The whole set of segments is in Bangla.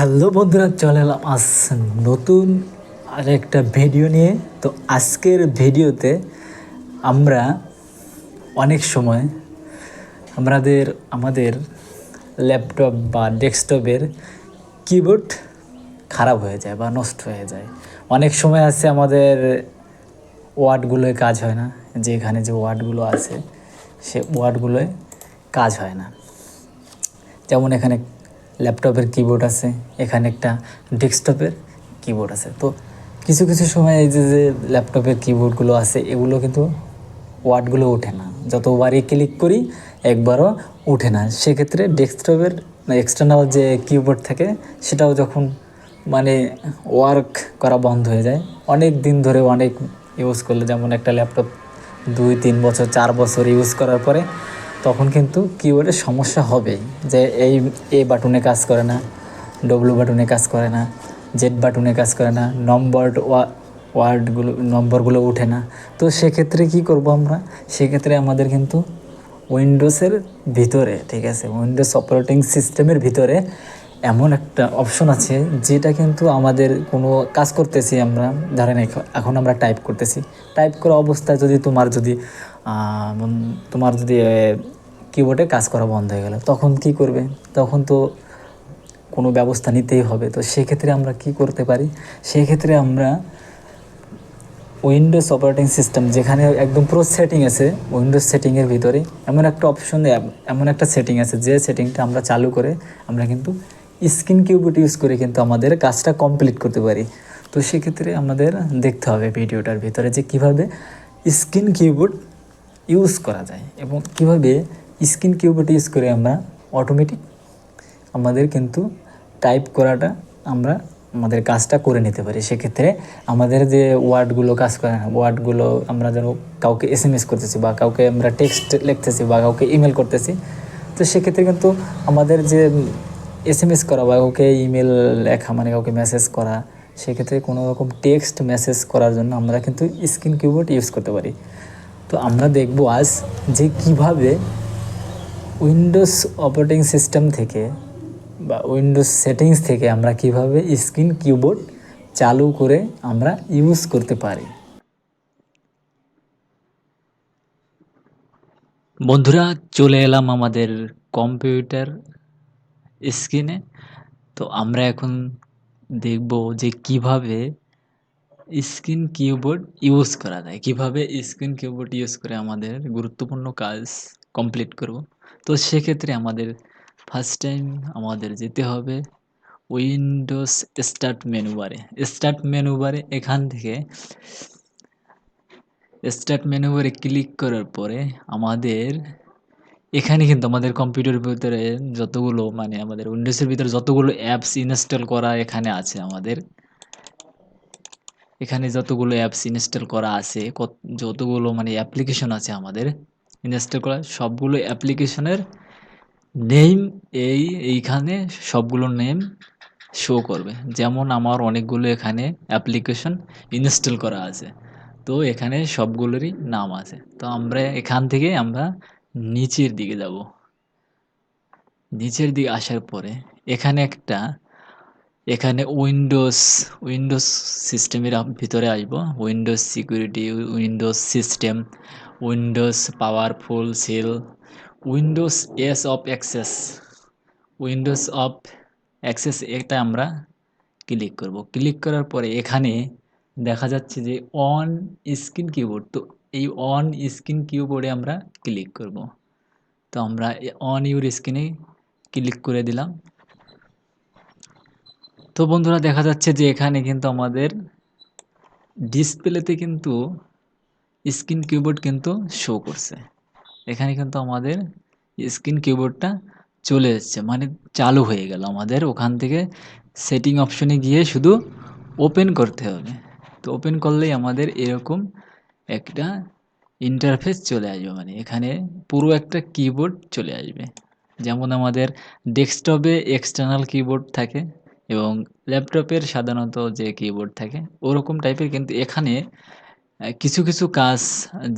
হ্যালো বন্ধুরা, চলে এলাম আজ নতুন আরেকটা ভিডিও নিয়ে। তো আজকের ভিডিওতে আমরা অনেক সময় আমাদের ল্যাপটপ বা ডেস্কটপের কিবোর্ড খারাপ হয়ে যায় বা নষ্ট হয়ে যায়। অনেক সময় আছে আমাদের ওয়ার্ডগুলোয় কাজ হয় না, যে এখানে যে ওয়ার্ডগুলো আছে সে ওয়ার্ডগুলোয় কাজ হয় না। যেমন এখানে ল্যাপটপের কিবোর্ড আছে, এখানে একটা ডেস্কটপের কিবোর্ড আছে। তো কিছু কিছু সময় এই যে যে ল্যাপটপের কিবোর্ডগুলো আছে এগুলো কিন্তু ওয়ার্ডগুলো ওঠে না, যতবারই ক্লিক করি একবারও ওঠে না। সেক্ষেত্রে ডেস্কটপের এক্সটার্নাল যে কিবোর্ড থাকে সেটাও যখন মানে ওয়ার্ক করা বন্ধ হয়ে যায়, অনেক দিন ধরে অনেক ইউজ করলে, যেমন একটা ল্যাপটপ 2-3 বছর 4 বছর ইউজ করার পরে তখন কিন্তু কিবোর্ডের সমস্যা হবে, যে এই এ বাটনে কাজ করে না, ডব্লু বাটনে কাজ করে না, জেড বাটনে কাজ করে না, নম্বরগুলো ওঠে না। তো সেক্ষেত্রে কি করব আমরা? সেক্ষেত্রে আমাদের কিন্তু উইন্ডোজের ভিতরে, ঠিক আছে, উইন্ডোজ অপারেটিং সিস্টেমের ভিতরে এমন একটা অপশন আছে যেটা কিন্তু আমাদের কোনো কাজ করতেছি আমরা, ধরেন এখন আমরা টাইপ করতেছি, টাইপ করা অবস্থায় যদি তোমার যদি কিবোর্ডে কাজ করা বন্ধ হয়ে গেল, তখন কি করবে? তখন তো কোনো ব্যবস্থা নিতেই হবে। তো সেক্ষেত্রে আমরা কি করতে পারি? সেক্ষেত্রে আমরা উইন্ডোজ অপারেটিং সিস্টেম যেখানে একদম পুরো সেটিং আছে, উইন্ডোজ সেটিংয়ের ভিতরে এমন একটা অপশন, এমন একটা সেটিং আছে যে সেটিংটা আমরা চালু করে আমরা কিন্তু স্ক্রিন কিবোর্ড ইউজ করে কিন্তু আমাদের কাজটা কমপ্লিট করতে পারি। তো সেক্ষেত্রে আমাদের দেখতে হবে ভিডিওটার ভিতরে যে কীভাবে স্ক্রিন কিবোর্ড ইউজ করা যায় এবং কীভাবে স্ক্রিন কিবোর্ড ইউজ করে আমরা অটোমেটিক আমাদের কিন্তু টাইপ করাটা আমরা আমাদের কাজটা করে নিতে পারি। সেক্ষেত্রে আমাদের যে ওয়ার্ডগুলো কাজ করে না, ওয়ার্ডগুলো আমরা যেন কাউকে এসএমএস করতেছি বা কাউকে আমরা টেক্সট লিখতেছি বা কাউকে ইমেল করতেছি, তো সেক্ষেত্রে কিন্তু আমাদের যে এসএমএস করা বা কাউকে ইমেল লেখা মানে কাউকে মেসেজ করা, সেক্ষেত্রে কোনো রকম টেক্সট মেসেজ করার জন্য আমরা কিন্তু স্ক্রিন কিবোর্ড ইউজ করতে পারি। তো আমরা দেখব আজ যে কিভাবে উইন্ডোজ অপারেটিং সিস্টেম থেকে বা উইন্ডোজ সেটিংস থেকে আমরা কিভাবে স্ক্রিন কিবোর্ড চালু করে আমরা ইউজ করতে পারি। বন্ধুরা, চলে এলাম আমাদের কম্পিউটার স্ক্রিনে। তো আমরা এখন দেখব যে কিভাবে স্ক্রিন কিবোর্ড ইউজ করা যায়, কিভাবে স্ক্রিন কিবোর্ড ইউজ করে আমাদের গুরুত্বপূর্ণ কাজ কমপ্লিট করব। তো সেক্ষেত্রে আমাদের ফার্স্ট টাইম আমাদের যেতে হবে উইন্ডোজ স্টার্ট মেনু বারে এখান থেকে স্টার্ট মেনু বারে ক্লিক করার পরে আমাদের এখানে কিন্তু আমাদের কম্পিউটারের ভিতরে যতগুলো মানে আমাদের উইন্ডোজের ভিতরে যতগুলো অ্যাপস ইনস্টল করা এখানে আছে, আমাদের এখানে যতগুলো অ্যাপস ইনস্টল করা আছে, যতগুলো মানে অ্যাপ্লিকেশন আছে আমাদের ইনস্টল করা, সবগুলো অ্যাপ্লিকেশনের নেম এইখানে সবগুলোর নেম শো করবে। যেমন আমার অনেকগুলো এখানে অ্যাপ্লিকেশন ইনস্টল করা আছে, তো এখানে সবগুলোরই নাম আছে। তো আমরা এখান থেকে আমরা নিচের দিকে যাব। নিচের দিকে আসার পরে এখানে উইন্ডোজ সিস্টেমের ভিতরে আসবো। Windows security, windows system, windows powerful shell, windows ease of access, windows of access, এটা আমরা ক্লিক করব। ক্লিক করার পরে এখানে দেখা যাচ্ছে যে অন স্ক্রিন কিবোর্ড, তো এই অন স্ক্রিন কিবোর্ডে আমরা ক্লিক করব। তো আমরা অন ইউর স্ক্রিনে ক্লিক করে দিলাম। তো বন্ধুরা, দেখা যাচ্ছে যে এখানে কিন্তু আমাদের ডিসপ্লেতে কিন্তু স্ক্রিন কিবোর্ড কিন্তু শো করছে। এখানে কিন্তু আমাদের স্ক্রিন কিবোর্ডটা চলে এসছে, মানে চালু হয়ে গেল আমাদের। ওখান থেকে সেটিং অপশনে গিয়ে শুধু ওপেন করতে হবে। তো ওপেন করলেই আমাদের এরকম একটা ইন্টারফেস চলে আসবে, মানে এখানে পুরো একটা কিবোর্ড চলে আসবে। যেমন আমাদের ডেস্কটপে এক্সটার্নাল কিবোর্ড থাকে এবং ল্যাপটপের সাধারণত যে কিবোর্ড থাকে ওরকম টাইপের, কিন্তু এখানে কিছু কিছু কাজ,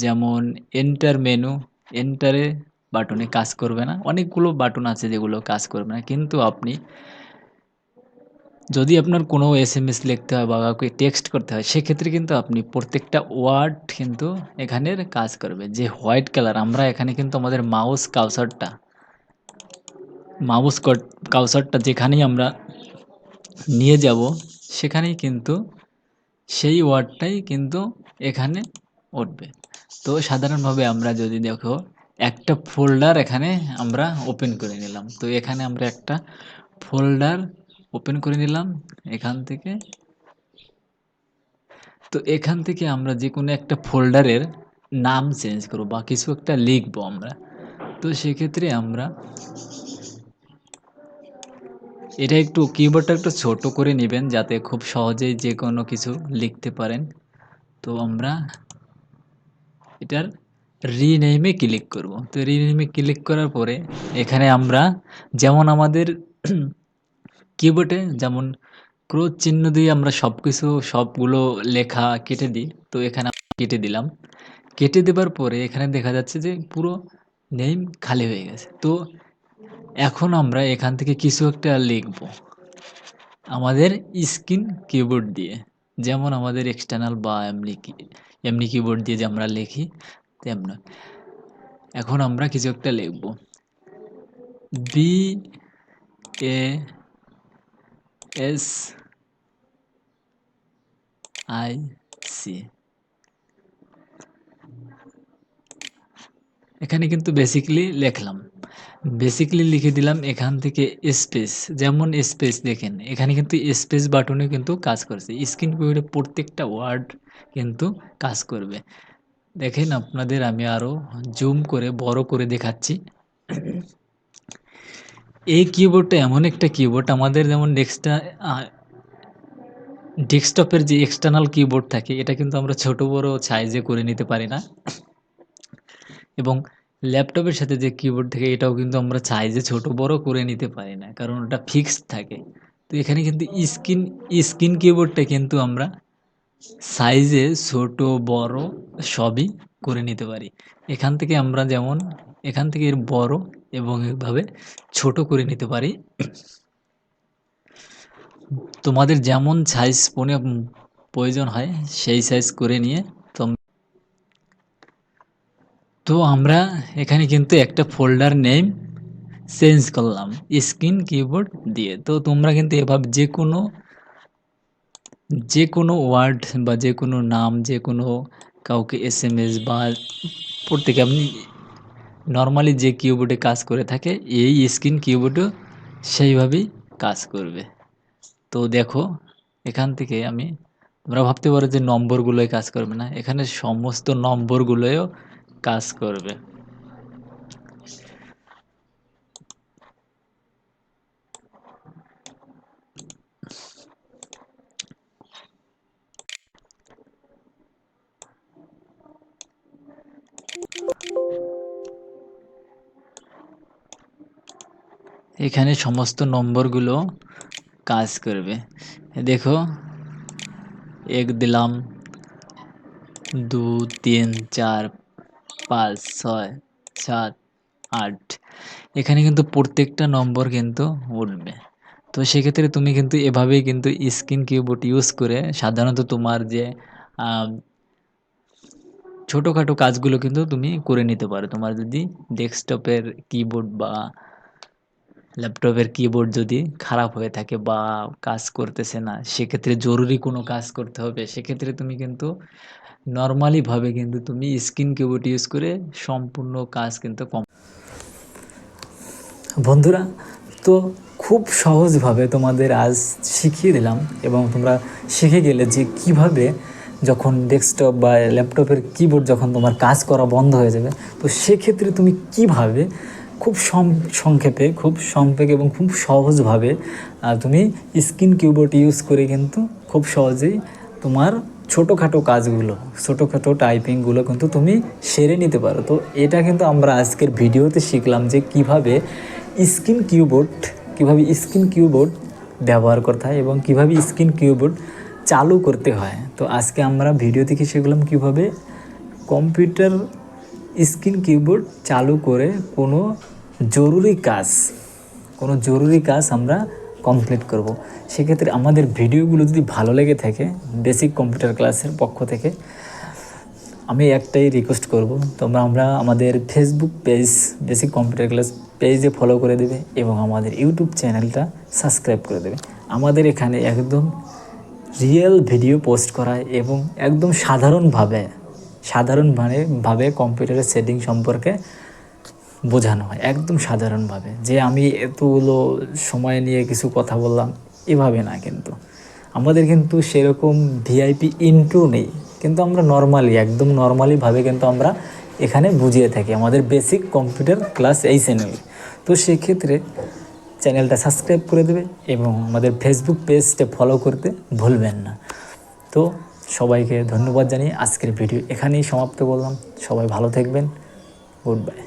যেমন এন্টার মেনু, এন্টারে বাটনে কাজ করবে না। অনেকগুলো বাটন আছে যেগুলো কাজ করবে না, কিন্তু আপনি যদি আপনার কোনো এসএমএস লিখতে হয় বা কাউকে টেক্সট করতে হয় সেক্ষেত্রে কিন্তু আপনি প্রত্যেকটা ওয়ার্ড কিন্তু এখানের কাজ করবে। যে হোয়াইট কালার আমরা এখানে কিন্তু আমাদের মাউস কার্সারটা যেখানেই আমরা নিয়ে যাব সেখানেই কিন্তু সেই ওয়ার্ডটাই কিন্তু এখানে উঠবে। তো সাধারণভাবে আমরা যদি দেখো একটা ফোল্ডার এখানে আমরা ওপেন করে নিলাম। তো এখানে আমরা একটা ফোল্ডার ওপেন করে নিলাম এখান থেকে। তো এখান থেকে আমরা যে কোনো একটা ফোল্ডারের নাম চেঞ্জ করব বা কিছু একটা লিখবো আমরা। তো সেক্ষেত্রে আমরা এটা একটু কিবোর্ডটা একটু ছোট করে নেবেন যাতে খুব সহজেই যে কোনো কিছু লিখতে পারেন। তো আমরা এটার রিনেমে ক্লিক করব। তো রিনেমে ক্লিক করার পরে এখানে আমরা যেমন আমাদের কিবোর্ডে যেমন ক্রস চিহ্ন দিয়ে আমরা সবগুলো লেখা কেটে দিই। তো এখানে কেটে দিলাম। কেটে দেবার পরে এখানে দেখা যাচ্ছে যে পুরো নেম খালি হয়ে গেছে। তো এখন আমরা এখান থেকে কিছু একটা লিখব আমাদের স্ক্রিন কিবোর্ড দিয়ে। যেমন আমাদের এক্সটার্নাল বা এমনি কিবোর্ড দিয়ে যে আমরা লিখি তেমন। এখন আমরা কিছু একটা লিখব BASIC। এখানে কিন্তু বেসিক্যালি লিখলাম। বেসিক্যালি লিখে দিলাম এখান থেকে স্পেস, যেমন স্পেস দেখেন এখানে কিন্তু স্পেস বাটনে কিন্তু কাজ করছে। স্ক্রিন কিবোর্ডে প্রত্যেকটা ওয়ার্ড কিন্তু কাজ করবে। দেখেন আপনাদের আমি আরও জুম করে বড় করে দেখাচ্ছি। এই কিবোর্ডটা এমন একটা কিবোর্ড আমাদের যেমন ডেস্কটপের যে এক্সটার্নাল কিবোর্ড থাকে এটা কিন্তু আমরা ছোট বড় সাইজে করে নিতে পারি না, এবং ল্যাপটপের সাথে যে কিবোর্ড থাকে এটাও কিন্তু আমরা সাইজে ছোট বড় করে নিতে পারি না, কারণ ওটা ফিক্সড থাকে। তো এখানে কিন্তু স্ক্রিন কিবোর্ডটা কিন্তু আমরা সাইজে ছোট বড় সবই করে নিতে পারি। এখান থেকে আমরা যেমন এখান থেকে এর বড় এবং এভাবে ছোট করে নিতে পারি। তোমাদের যেমন সাইজ প্রয়োজন হয় সেই সাইজ করে নিয়ে তো আমরা এখানে কিন্তু একটা ফোল্ডার নেম চেঞ্জ করলাম স্ক্রিন কিবোর্ড দিয়ে। তো তোমরা কিন্তু এভাবে যে কোনো ওয়ার্ড বা যে কোনো নাম, যে কোনো কাউকে এসএমএস বা প্রত্যেকে আপনি নর্মালি যে কিবোর্ডে কাজ করে থাকে এই স্ক্রিন কিবোর্ডও সেইভাবেই কাজ করবে। তো দেখো এখান থেকে তোমরা ভাবতে পারো যে নম্বরগুলোই কাজ করবে না, এখানে সমস্ত নম্বরগুলোও কাজ করবে। এখানে সমস্ত নম্বরগুলো কাজ করবে। দেখো 1 দিলাম, 2 3 4 5 6 7 8, এখানে কিন্তু প্রত্যেকটা নম্বর কিন্তু উঠবে। তো সেক্ষেত্রে তুমি কিন্তু এভাবেই কিন্তু স্ক্রিন কিবোর্ড ইউজ করে সাধারণত তোমার যে ছোটোখাটো কাজগুলো কিন্তু তুমি করে নিতে পারো। তোমার যদি ডেস্কটপের কিবোর্ড বা ল্যাপটপের কিবোর্ড যদি খারাপ হয়ে থাকে বা কাজ করতেছে না, সেক্ষেত্রে জরুরি কোনো কাজ করতে হবে, সেক্ষেত্রে তুমি কিন্তু নর্মালিভাবে কিন্তু তুমি স্ক্রিন কিবোর্ড ইউজ করে সম্পূর্ণ কাজ কিন্তু বন্ধুরা, তো খুব সহজভাবে তোমাদের আজ শিখিয়ে দিলাম এবং তোমরা শিখে গেলে যে কিভাবে যখন ডেস্কটপ বা ল্যাপটপের কিবোর্ড যখন তোমার কাজ করা বন্ধ হয়ে যাবে, তো সেক্ষেত্রে তুমি কিভাবে খুব সংক্ষেপে এবং খুব সহজভাবে তুমি স্ক্রিন কিবোর্ড ইউজ করে কিন্তু খুব সহজেই তোমার ছোটোখাটো কাজগুলো, ছোটোখাটো টাইপিংগুলো কিন্তু তুমি সেরে নিতে পারো। তো এটা কিন্তু আমরা আজকের ভিডিওতে শিখলাম যে কিভাবে স্ক্রিন কিবোর্ড ব্যবহার করতে হয় এবং কিভাবে স্ক্রিন কিবোর্ড চালু করতে হয়। তো আজকে আমরা ভিডিও থেকে শিখলাম কিভাবে কম্পিউটার স্ক্রিন কিবোর্ড চালু করে কোনো জরুরি কাজ আমরা কমপ্লিট করব। সেক্ষেত্রে আমাদের ভিডিওগুলো যদি ভালো লেগে থাকে বেসিক কম্পিউটার ক্লাসের পক্ষ থেকে আমি একটাই রিকোয়েস্ট করব, আমরা আমাদের Facebook page basic computer class পেজে ফলো করে দেবে এবং আমাদের ইউটিউব চ্যানেলটা সাবস্ক্রাইব করে দেবে। আমাদের এখানে একদম রিয়েল ভিডিও পোস্ট করা এবং একদম সাধারণভাবে কম্পিউটারের সেটিং সম্পর্কে বোঝানো হয়, একদম সাধারণভাবে, যে আমি এতগুলো সময় নিয়ে কিছু কথা বললাম এভাবে না। কিন্তু আমাদের কিন্তু সেরকম ভিআইপি ইন্ট্রো নেই, কিন্তু আমরা একদম নর্মালিভাবে কিন্তু আমরা এখানে বুঝিয়ে থাকি আমাদের বেসিক কম্পিউটার ক্লাস এই চ্যানেল। তো সেক্ষেত্রে চ্যানেলটা সাবস্ক্রাইব করে দেবে এবং আমাদের ফেসবুক পেজটা ফলো করতে ভুলবেন না। তো সবাইকে ধন্যবাদ জানিয়ে আজকের ভিডিও এখানেই সমাপ্ত করলাম। সবাই ভালো থাকবেন, গুড বাই।